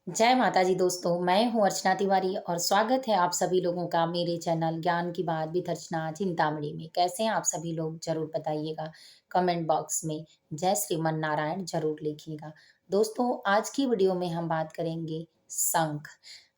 जय माता जी दोस्तों, मैं हूँ अर्चना तिवारी और स्वागत है आप सभी लोगों का मेरे चैनल ज्ञान की बात विद अर्चना चिंतामणि में। कैसे हैं आप सभी लोग ज़रूर बताइएगा कमेंट बॉक्स में। जय श्रीमन नारायण ज़रूर लिखिएगा। दोस्तों आज की वीडियो में हम बात करेंगे शंख।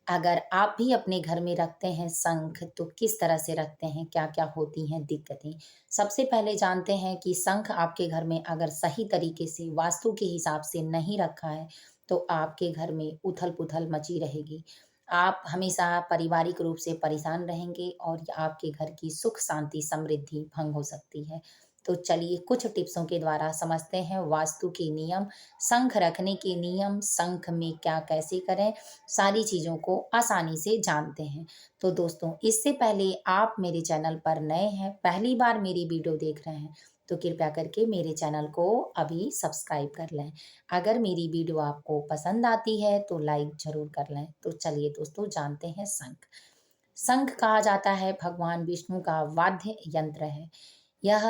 अगर आप भी अपने घर में रखते हैं शंख तो किस तरह से रखते हैं, क्या-क्या होती हैं दिक्कतें। सबसे पहले जानते हैं कि शंख आपके घर में अगर सही तरीके से वास्तु के हिसाब से नहीं रखा है तो आपके घर में उथल-पुथल मची रहेगी। आप हमेशा पारिवारिक रूप से परेशान रहेंगे और आपके घर की सुख, शांति, समृद्धि भंग हो सकती है। तो चलिए कुछ टिप्सों के द्वारा समझते हैं वास्तु के नियम, शंख रखने के नियम, शंख में क्या कैसे करें, सारी चीज़ों को आसानी से जानते हैं। तो दोस्तों इससे पहले आप मेरे चैनल पर नए हैं, पहली बार मेरी वीडियो देख रहे हैं, तो कृपया करके मेरे चैनल को अभी सब्सक्राइब कर लें। अगर मेरी वीडियो आपको पसंद आती है तो लाइक ज़रूर कर लें। तो चलिए दोस्तों जानते हैं शंख। शंख कहा जाता है भगवान विष्णु का वाद्य यंत्र है। यह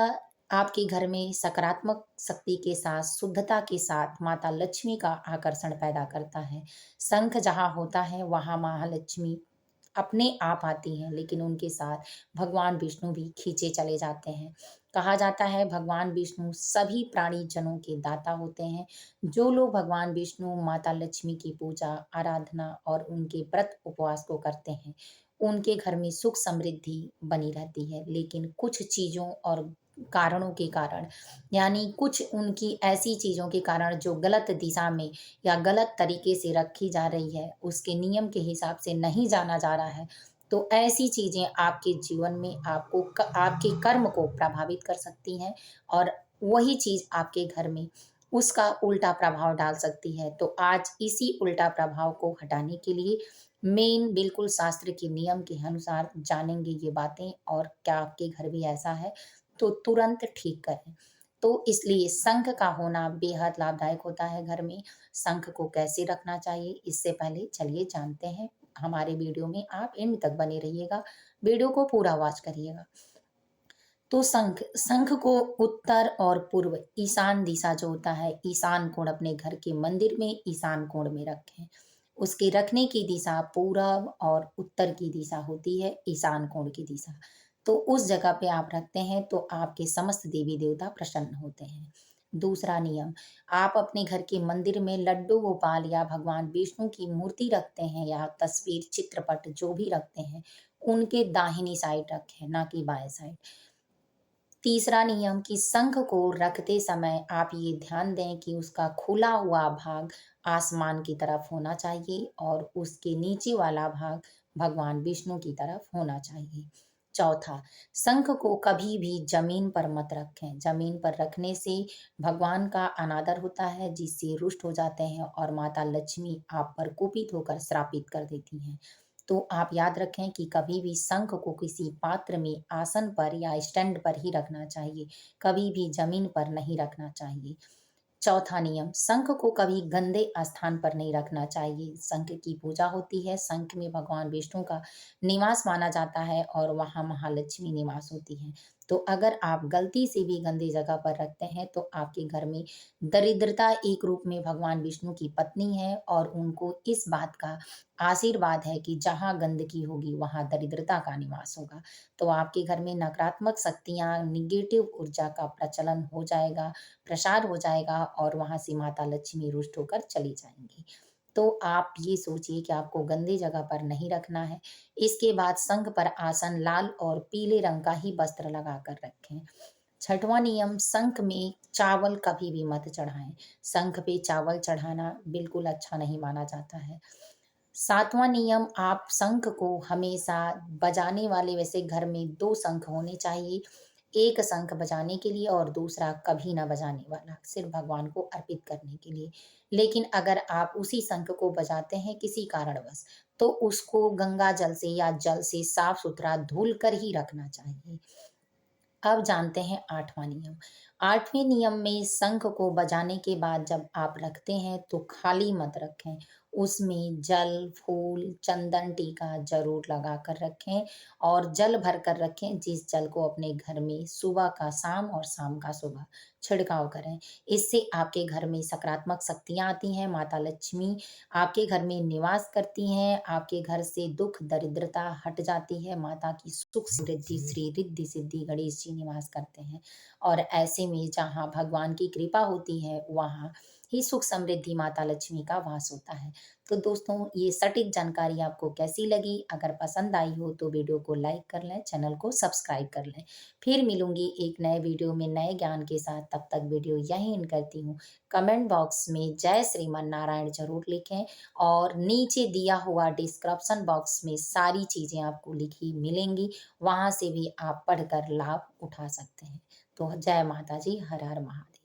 आपके घर में सकारात्मक शक्ति के साथ, शुद्धता के साथ माता लक्ष्मी का आकर्षण पैदा करता है। शंख जहाँ होता है वहाँ महालक्ष्मी अपने आप आती हैं, लेकिन उनके साथ भगवान विष्णु भी खींचे चले जाते हैं। कहा जाता है भगवान विष्णु सभी प्राणी जनों के दाता होते हैं। जो लोग भगवान विष्णु, माता लक्ष्मी की पूजा, आराधना और उनके व्रत उपवास को करते हैं, उनके घर में सुख समृद्धि बनी रहती है। लेकिन कुछ चीज़ों और कारणों के कारण, यानी कुछ उनकी ऐसी चीज़ों के कारण जो गलत दिशा में या गलत तरीके से रखी जा रही है, उसके नियम के हिसाब से नहीं जाना जा रहा है, तो ऐसी चीज़ें आपके जीवन में आपके कर्म को प्रभावित कर सकती हैं और वही चीज़ आपके घर में उसका उल्टा प्रभाव डाल सकती है। तो आज इसी उल्टा प्रभाव को हटाने के लिए मेन बिल्कुल शास्त्र के नियम के अनुसार जानेंगे ये बातें, और क्या आपके घर भी ऐसा है तो तुरंत ठीक करें। तो इसलिए शंख का होना बेहद लाभदायक होता है घर में। शंख को कैसे रखना चाहिए इससे पहले चलिए जानते हैं। हमारे वीडियो में आप एंड तक बने रहिएगा, वीडियो को पूरा वॉच करिएगा। तो शंख शंख को उत्तर और पूर्व ईशान दिशा जो होता है, ईशान कोण अपने घर के मंदिर में ईशान कोण में रखें। उसके रखने की दिशा पूरब और उत्तर की दिशा होती है, ईशान कोण की दिशा। तो उस जगह पे आप रखते हैं तो आपके समस्त देवी देवता प्रसन्न होते हैं। दूसरा नियम, आप अपने घर के मंदिर में लड्डू गोपाल या भगवान विष्णु की मूर्ति रखते हैं या तस्वीर चित्रपट जो भी रखते हैं, उनके दाहिनी साइड रखें, ना कि बाएं साइड। तीसरा नियम कि शंख को रखते समय आप ये ध्यान दें कि उसका खुला हुआ भाग आसमान की तरफ होना चाहिए और उसके नीचे वाला भाग भगवान विष्णु की तरफ होना चाहिए। चौथा, शंख को कभी भी जमीन पर मत रखें। जमीन पर रखने से भगवान का अनादर होता है, जिससे रुष्ट हो जाते हैं और माता लक्ष्मी आप पर कुपित होकर श्रापित कर देती हैं। तो आप याद रखें कि कभी भी शंख को किसी पात्र में, आसन पर या स्टैंड पर ही रखना चाहिए, कभी भी जमीन पर नहीं रखना चाहिए। चौथा नियम, शंख को कभी गंदे स्थान पर नहीं रखना चाहिए। शंख की पूजा होती है, शंख में भगवान विष्णु का निवास माना जाता है और वहाँ महालक्ष्मी निवास होती है। तो अगर आप गलती से भी गंदी जगह पर रखते हैं तो आपके घर में दरिद्रता एक रूप में भगवान विष्णु की पत्नी है और उनको इस बात का आशीर्वाद है कि जहाँ गंदगी होगी वहाँ दरिद्रता का निवास होगा। तो आपके घर में नकारात्मक शक्तियाँ, नेगेटिव ऊर्जा का प्रचलन हो जाएगा, प्रसार हो जाएगा और वहाँ से माता लक्ष्मी रुष्ट होकर चली जाएँगी। तो आप ये सोचिए कि आपको गंदी जगह पर नहीं रखना है। इसके बाद शंख पर आसन लाल और पीले रंग का ही वस्त्र लगाकर रखें। छठवां नियम, शंख में चावल कभी भी मत चढ़ाएँ। शंख पे चावल चढ़ाना बिल्कुल अच्छा नहीं माना जाता है। सातवां नियम, आप शंख को हमेशा बजाने वाले, वैसे घर में 2 शंख होने चाहिए। एक शंख बजाने के लिए और दूसरा कभी ना बजाने वाला, सिर्फ़ भगवान को अर्पित करने के लिए। लेकिन अगर आप उसी शंख को बजाते हैं किसी कारणवश, तो उसको गंगा जल से या जल से साफ-सुथरा धुल कर ही रखना चाहिए। अब जानते हैं 8वां नियम। 8वें नियम में शंख को बजाने के बाद जब आप रखते हैं तो खाली मत रखें। उसमें जल, फूल, चंदन, टीका ज़रूर लगा कर रखें और जल भर कर रखें, जिस जल को अपने घर में सुबह का शाम और शाम का सुबह छिड़काव करें। इससे आपके घर में सकारात्मक शक्तियाँ आती हैं, माता लक्ष्मी आपके घर में निवास करती हैं, आपके घर से दुःख, दरिद्रता हट जाती है, माता की सुख, समृद्धि, श्री रिद्धि, सिद्धि गणेश जी निवास करते हैं। और ऐसे में जहाँ भगवान की कृपा होती है, वहाँ ही सुख समृद्धि माता लक्ष्मी का वास होता है। तो दोस्तों, ये सटीक जानकारी आपको कैसी लगी? अगर पसंद आई हो तो वीडियो को लाइक कर लें, चैनल को सब्सक्राइब कर लें। फिर मिलूँगी एक नए वीडियो में नए ज्ञान के साथ, तब तक वीडियो यहीं एंड करती हूँ। कमेंट बॉक्स में जय श्रीमन नारायण ज़रूर लिखें और नीचे दिया हुआ डिस्क्रिप्शन बॉक्स में सारी चीज़ें आपको लिखी मिलेंगी, वहाँ से भी आप पढ़कर लाभ उठा सकते हैं। तो जय माता जी, हर हर महादेव।